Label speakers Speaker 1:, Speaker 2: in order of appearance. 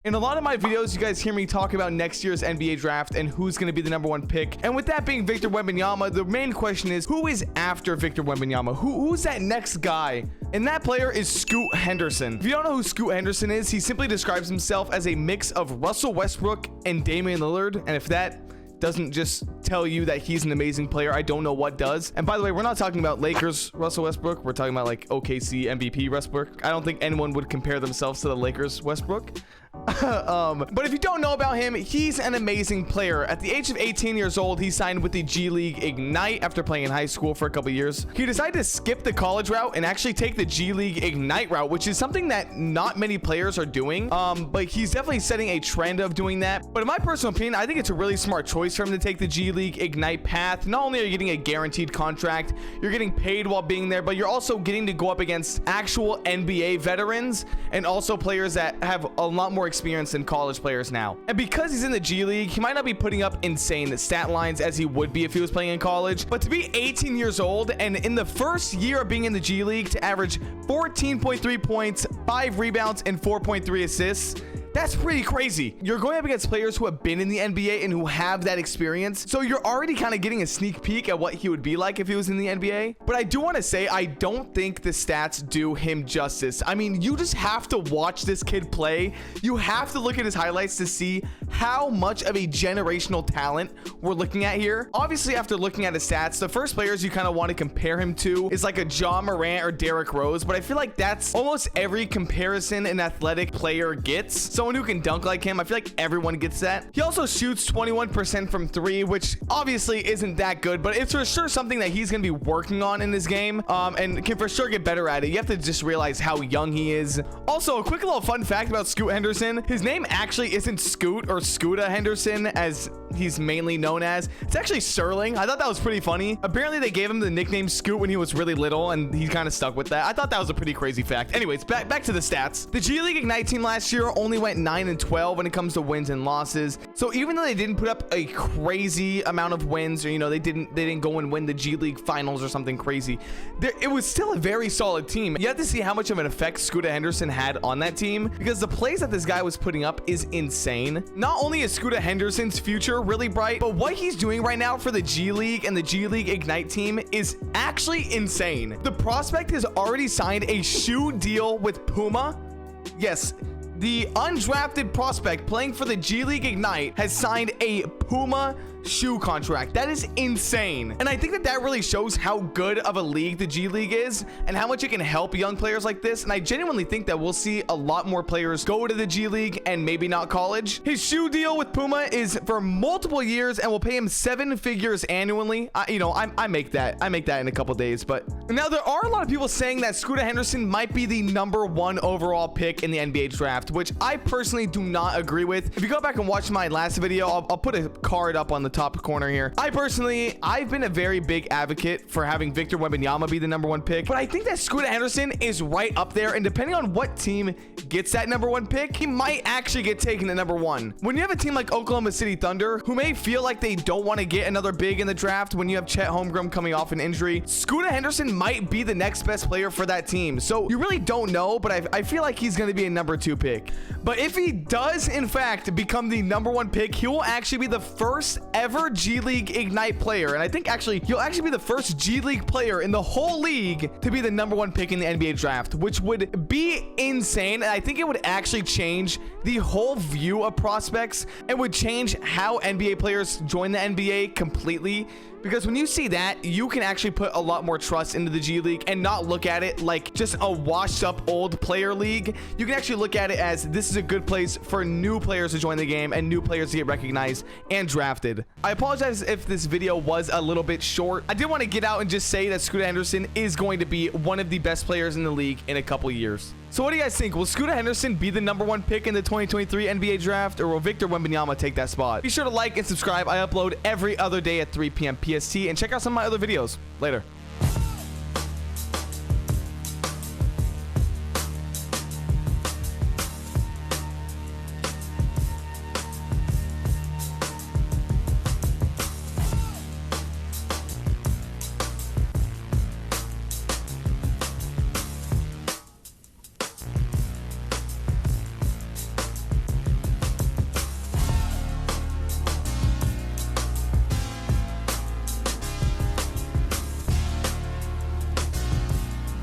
Speaker 1: In a lot of my videos, you guys hear me talk about next year's NBA draft and who's going to be the #1 pick. And with that being Victor Wembenyama, the main question is, who is after Victor Wembenyama? Who's that next guy? And that player is Scoot Henderson. If you don't know who Scoot Henderson is, he simply describes himself as a mix of Russell Westbrook and Damian Lillard. And if that doesn't just tell you that he's an amazing player, I don't know what does. And by the way, we're not talking about Lakers Russell Westbrook. We're talking about like OKC MVP Westbrook. I don't think anyone would compare themselves to the Lakers Westbrook. But if you don't know about him, he's an amazing player. At the age of 18 years old, he signed with the G League Ignite after playing in high school for a couple years. He decided to skip the college route and actually take the G League Ignite route, which is something that not many players are doing. But he's definitely setting a trend of doing that. But in my personal opinion, I think it's a really smart choice for him to take the G League Ignite path. Not only are you getting a guaranteed contract, you're getting paid while being there, but you're also getting to go up against actual NBA veterans and also players that have a lot more experience than college players now. And because he's in the G League, he might not be putting up insane stat lines as he would be if he was playing in college, but to be 18 years old and in the first year of being in the G League to average 14.3 points, 5 rebounds, and 4.3 assists, that's pretty crazy. You're going up against players who have been in the NBA and who have that experience. So you're already kind of getting a sneak peek at what he would be like if he was in the NBA. But I do want to say, I don't think the stats do him justice. I mean, you just have to watch this kid play. You have to look at his highlights to see how much of a generational talent we're looking at here. Obviously, after looking at his stats, the first players you kind of want to compare him to is like a Ja Morant or Derrick Rose. But I feel like that's almost every comparison an athletic player gets. Someone who can dunk like him, I feel like everyone gets that. He also shoots 21% from 3, which obviously isn't that good, but it's for sure something that he's going to be working on in this game, and can for sure get better at it. You have to just realize how young he is. Also, a quick little fun fact about Scoot Henderson. His name actually isn't Scoot or Scoota Henderson as he's mainly known as. It's actually Sterling. I thought that was pretty funny. Apparently, they gave him the nickname Scoot when he was really little, and he kind of stuck with that. I thought that was a pretty crazy fact. Anyways, back to the stats. The G League Ignite team last year only went 9-12 when it comes to wins and losses. So even though they didn't put up a crazy amount of wins, or they didn't go and win the G League finals or something crazy, it was still a very solid team. You have to see how much of an effect Scoota Henderson had on that team, because the plays that this guy was putting up is insane. Not only is Scoota Henderson's future really bright, but what he's doing right now for the G League and the G League Ignite team is actually insane. The prospect has already signed a shoe deal with Puma. Yes, the undrafted prospect playing for the G League Ignite has signed a Puma shoe contract. That is insane. And I think that really shows how good of a league the G League is and how much it can help young players like this. And I genuinely think that we'll see a lot more players go to the G League and maybe not college. His shoe deal with Puma is for multiple years and will pay him 7 figures annually. I make that in a couple days. But now there are a lot of people saying that Scoota Henderson might be the #1 overall pick in the NBA draft, which I personally do not agree with. If you go back and watch my last video, I'll put a card up on the top corner here. I've been a very big advocate for having Victor Wembenyama be the #1 pick, but I think that Scoota Henderson is right up there, and depending on what team gets that #1 pick, he might actually get taken at #1. When you have a team like Oklahoma City Thunder, who may feel like they don't want to get another big in the draft when you have Chet Holmgren coming off an injury, Scoota Henderson might be the next best player for that team. So you really don't know, but I feel like he's going to be a #2 pick. But if he does in fact become the #1 pick, he will actually be the first ever G League Ignite player, and I think actually he'll actually be the first G League player in the whole league to be the #1 pick in the NBA draft, which would be insane. And I think it would actually change the whole view of prospects and would change how NBA players join the NBA completely. Because when you see that, you can actually put a lot more trust into the G League and not look at it like just a washed up old player league. You can actually look at it as this is a good place for new players to join the game and new players to get recognized and drafted. I apologize if this video was a little bit short. I did want to get out and just say that Scoota Henderson is going to be one of the best players in the league in a couple years. So what do you guys think? Will Scoota Henderson be the #1 pick in the 2023 NBA draft, or will Victor Wembenyama take that spot? Be sure to like and subscribe. I upload every other day at 3 p.m. PST, and check out some of my other videos. Later.